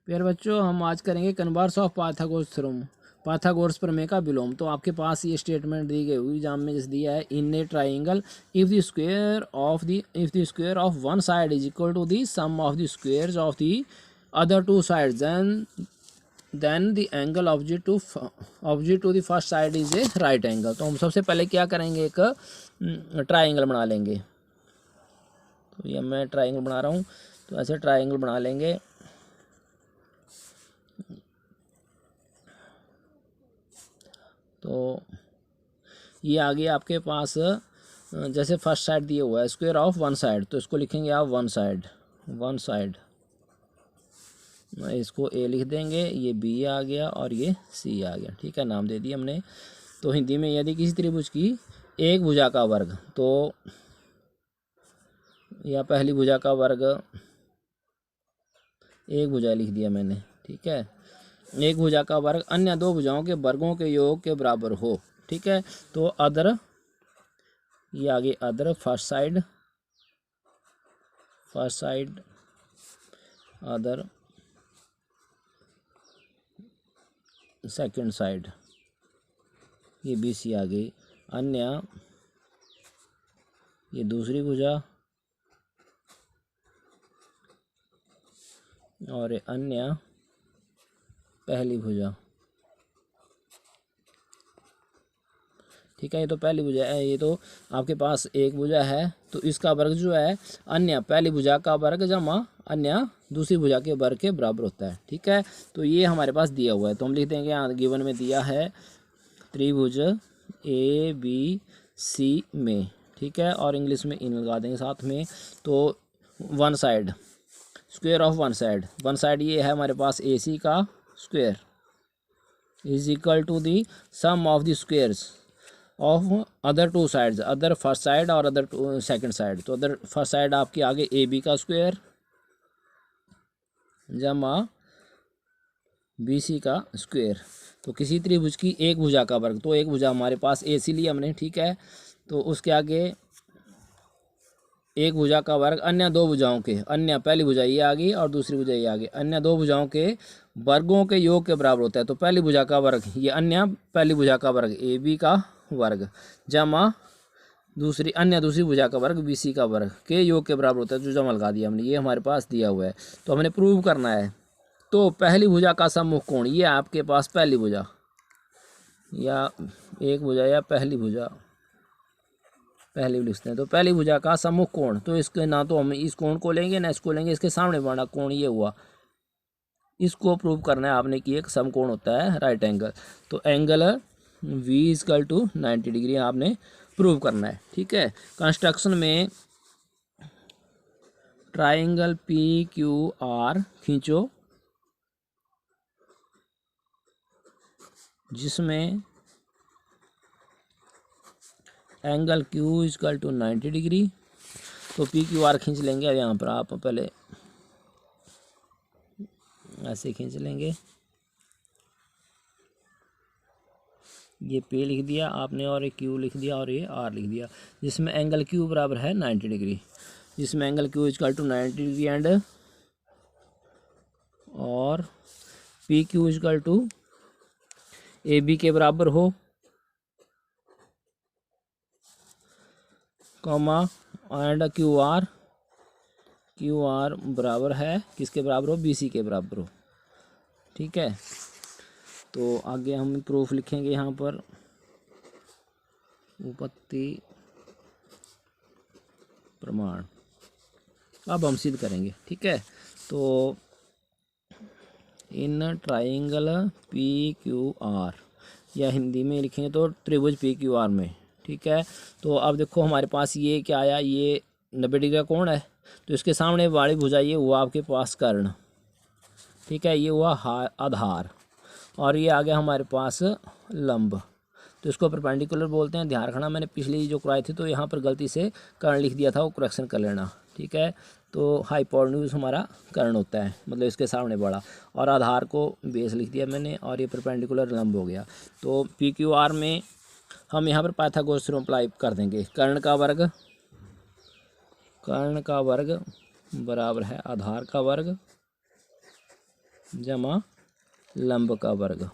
प्यारे बच्चों, हम आज करेंगे converse of Pythagoras theorem, Pythagoras प्रमेय का विलोम। तो आपके पास ये स्टेटमेंट दी गई हुई एग्जाम में जैसे दिया है, in a triangle if the square of one side is equal to the sum of the squares of the other two sides then the angle opposite to the first side is a right angle. तो हम सबसे पहले क्या करेंगे, एक triangle बना लेंगे। तो ये मैं ट्राइंगल बना रहा हूँ, तो ऐसे ट्राइंगल बना लेंगे। तो ये आ गया आपके पास, जैसे फर्स्ट साइड दिया हुआ है स्क्वायर ऑफ वन साइड, तो इसको लिखेंगे आप वन साइड, इसको ए लिख देंगे, ये बी आ गया और ये सी आ गया। ठीक है, नाम दे दिया हमने। तो हिंदी में यदि किसी त्रिभुज की एक भुजा का वर्ग, तो या पहली भुजा का वर्ग, एक भुजा लिख दिया मैंने। ठीक है, एक भुजा का वर्ग अन्य दो भुजाओं के वर्गों के योग के बराबर हो। ठीक है, तो अदर, ये आगे other first side other second side, ये बी सी आ गई। अन्य, ये दूसरी भुजा और अन्य पहली भुजा। ठीक है, ये तो पहली भुजा है, ये तो आपके पास एक भुजा है, तो इसका वर्ग जो है अन्य पहली भुजा का वर्ग जमा अन्य दूसरी भुजा के वर्ग के बराबर होता है। ठीक है, तो ये हमारे पास दिया हुआ है, तो हम लिख देंगे यहाँ गिवन में दिया है त्रिभुज ए बी सी में। ठीक है, और इंग्लिश में इन लगा देंगे साथ में। तो one side, square of one side ये है हमारे पास ए सी का square is equal to the sum of the squares of other two sides, other first side और अदर सेकंड साइड। तो अदर फर्स्ट साइड आपके आगे ए बी का स्क्वायर जमा बी सी का स्क्वायर। तो किसी त्रिभुज की एक भुजा का वर्ग, तो एक भुजा हमारे पास ए सी लिया हमने। ठीक है, तो उसके आगे एक भुजा का वर्ग अन्य दो भुजाओं के, अन्य पहली भुजा ये आ गई और दूसरी भुजा ये आ गई, अन्य दो भुजाओं के वर्गों के योग के बराबर होता है। तो पहली भुजा का वर्ग ये अन्य पहली भुजा का वर्ग ए बी का वर्ग जमा दूसरी भुजा का वर्ग बी सी का वर्ग के योग के बराबर होता है, जो जमा लगा दिया हमने। ये हमारे पास दिया हुआ है, तो हमने प्रूव करना है। तो पहली भुजा का सम्मुख कोण, ये आपके पास पहली भुजा या एक भुजा या पहली भुजा, पहले भी लिखते हैं। तो पहली भुजा का सम्मुख कोण, तो इसके ना तो हम इस कोण को लेंगे ना इसको लेंगे, इसके सामने वाला कोण ये हुआ, इसको प्रूव करना है आपने कि एक समकोण होता है राइट एंगल। तो angle V equal to 90 degree आपने प्रूव करना है। ठीक है, कंस्ट्रक्शन में ट्राइंगल PQR खींचो जिसमें angle Q equal to 90 degree. तो PQR खींच लेंगे, यहाँ पर आप पहले ऐसे खींच लेंगे, ये P लिख दिया आपने और ये Q लिख दिया और ये R लिख दिया, जिसमें एंगल Q बराबर है 90 डिग्री, जिसमें angle Q equal to 90 degree and और PQ इक्वल टू AB के बराबर हो, कॉमा एंड QR बराबर है किसके बराबर हो, BC के बराबर हो। ठीक है, तो आगे हम प्रूफ लिखेंगे यहाँ पर, उपपत्ति प्रमाण अब हम सिद्ध करेंगे। ठीक है, तो इन ट्राइंगल PQR, या हिंदी में लिखेंगे तो त्रिभुज PQR में। ठीक है, तो अब देखो हमारे पास ये क्या आया, ये 90 डिग्री का कोण है, तो इसके सामने वाली भुजा ये हुआ आपके पास कर्ण। ठीक है, ये हुआ आधार और ये आ गया हमारे पास लंब, तो इसको परपेंडिकुलर बोलते हैं। ध्यान रखना, मैंने पिछली जो कराई थी तो यहाँ पर गलती से कर्ण लिख दिया था, वो करेक्शन कर लेना। ठीक है, तो हाइपोटेन्यूज हमारा कर्ण होता है, मतलब इसके सामने बड़ा, और आधार को बेस लिख दिया मैंने, और ये परपेंडिकुलर लंब हो गया। तो PQR में हम यहाँ पर पाइथागोरस थ्योरम अप्लाई कर देंगे। कर्ण का वर्ग बराबर है आधार का वर्ग जमा लंब का वर्ग।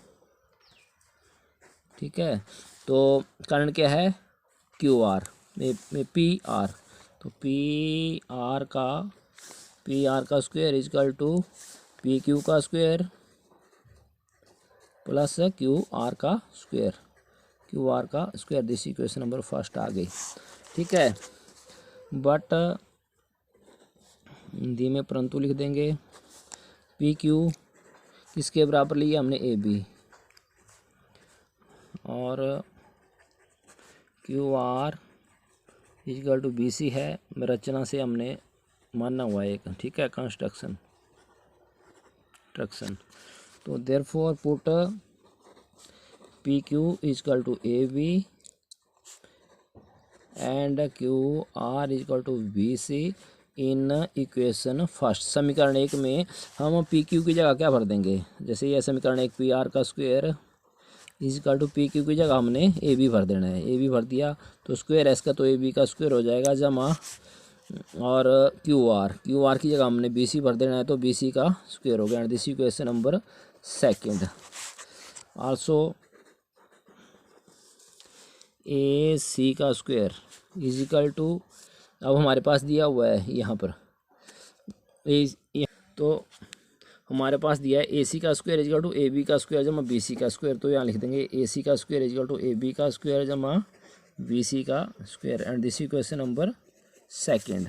ठीक है, तो कारण क्या है, क्यू आर में पी आर, तो पी आर का square equal to P Q का स्क्वायर प्लस क्यू आर का square. This equation number first आ गई। ठीक है, बट हिंदी में परंतु लिख देंगे। पी क्यू किसके बराबर लिया हमने, ए बी, और Q R equal to B C है, रचना से हमने मानना हुआ एक। ठीक है, कंस्ट्रक्शन। तो therefore put P Q equal to A B and Q R equal to B C in equation first. समीकरण 1 में हम पी क्यू की जगह क्या भर देंगे, जैसे यह समीकरण 1 पी आर का square equal to P Q की जगह हमने ए बी भर देना है। ए बी भर दिया तो स्क्वायर एस का तो ए बी का स्क्वायर हो जाएगा, जमा और क्यू आर की जगह हमने बी सी भर देना है, तो बी सी का स्क्वायर हो गया। This equation number second. Also A C का स्क्वायर इजिकल टू, अब हमारे पास दिया हुआ है यहाँ पर तो हमारे पास दिया है ए सी का square equal to A B का स्क्वायर जमा बी सी का स्क्वायर। तो यहाँ लिख देंगे ए सी का square equal to A B का स्क्वायर जमा बी सी का square, and this equation number second.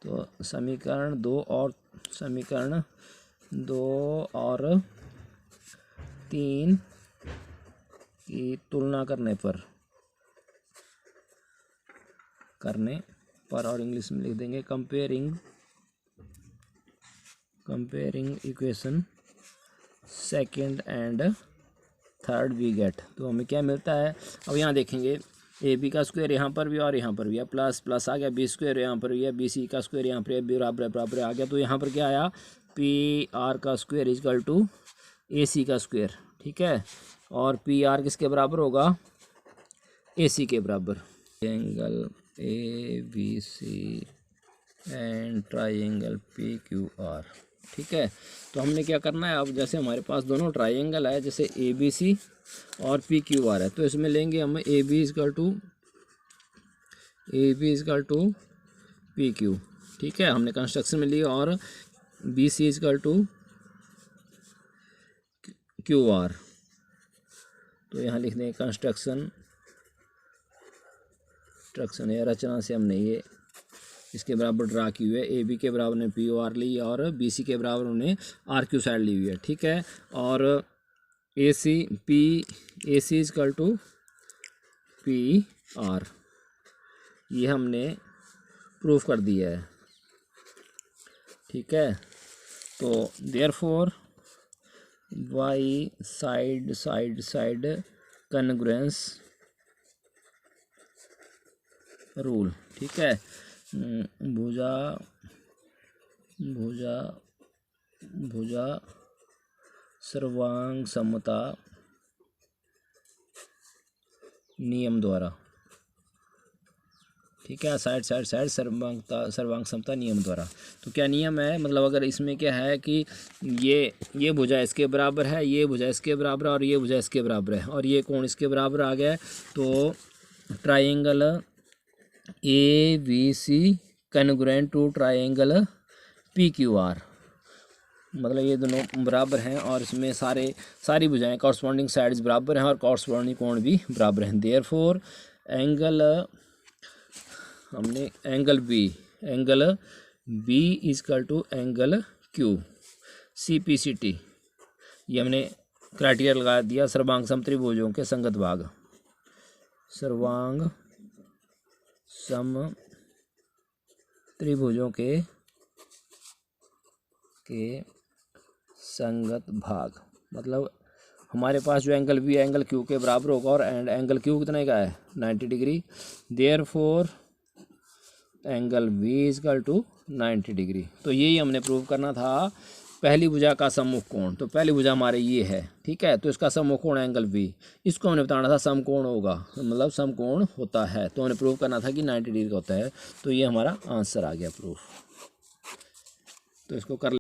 तो समीकरण 2 और 3 की तुलना करने पर और इंग्लिश में लिख देंगे comparing equation second and third we get. तो हमें क्या मिलता है, अब यहाँ देखेंगे ए बी का स्क्वायर यहाँ पर भी और यहाँ पर भी है, प्लस आ गया, बी स्क्वायर यहाँ पर भी है, बी सी का स्क्वायर यहाँ पर बराबर आ गया। तो यहाँ पर क्या आया, पी आर का square equal to A C का स्क्वायर। ठीक है, और पी आर किसके बराबर होगा, ए सी के बराबर। Angle A B C and triangle P Q R. ठीक है, तो हमने क्या करना है, अब जैसे हमारे पास दोनों ट्राइंगल है, जैसे ए बी सी और पी क्यू आर है, तो इसमें लेंगे हम A B equal to P Q. ठीक है, हमने कंस्ट्रक्शन में लिया, और B C equal to Q R. तो यहाँ लिख देंगे कंस्ट्रक्शन या रचना से हमने ये इसके बराबर ड्रा की हुई है। ए बी के बराबर ने पी ओ आर ली और बी सी के बराबर उन्हें आर क्यू साइड ली हुई है। ठीक है, और ए सी इजकल टू पी आर, ये हमने प्रूफ कर दिया है। ठीक है, तो देयरफॉर वाई साइड कन्ग्रुएंस रूल। ठीक है, भुजा सर्वांग समता नियम द्वारा। ठीक है, साइड सर्वांग समता नियम द्वारा। तो क्या नियम है, मतलब अगर इसमें क्या है कि ये भुजा इसके बराबर है, ये भुजा इसके बराबर है, और ये भुजा इसके बराबर है, और ये कोण इसके बराबर आ गया है, तो triangle A B C congruent to triangle P Q R, मतलब ये दोनों बराबर हैं, और इसमें सारी भुजाएं कॉरस्पॉन्डिंग साइड्स बराबर हैं और कॉरस्पॉन्डिंग कोण भी बराबर हैं। Therefore angle B equal to angle Q C P C T, ये हमने क्राइटेरिया लगा दिया, सर्वांग समत्रिभुजों के संगत भाग, सर्वांग सम त्रिभुजों के संगत भाग, मतलब हमारे पास जो एंगल बी एंगल क्यू के बराबर होगा, और एंगल क्यू कितने का है, 90 degree. Therefore angle B equal to 90 degree. तो यही हमने प्रूव करना था, पहली भुजा का सम्मुख कोण, तो पहली भुजा हमारे ये है। ठीक है, तो इसका सम्मुख कोण एंगल बी, इसको हमने बताना था समकोण होगा, मतलब समकोण होता है, तो हमने प्रूव करना था कि 90 डिग्री का होता है। तो ये हमारा आंसर आ गया प्रूफ। तो इसको कर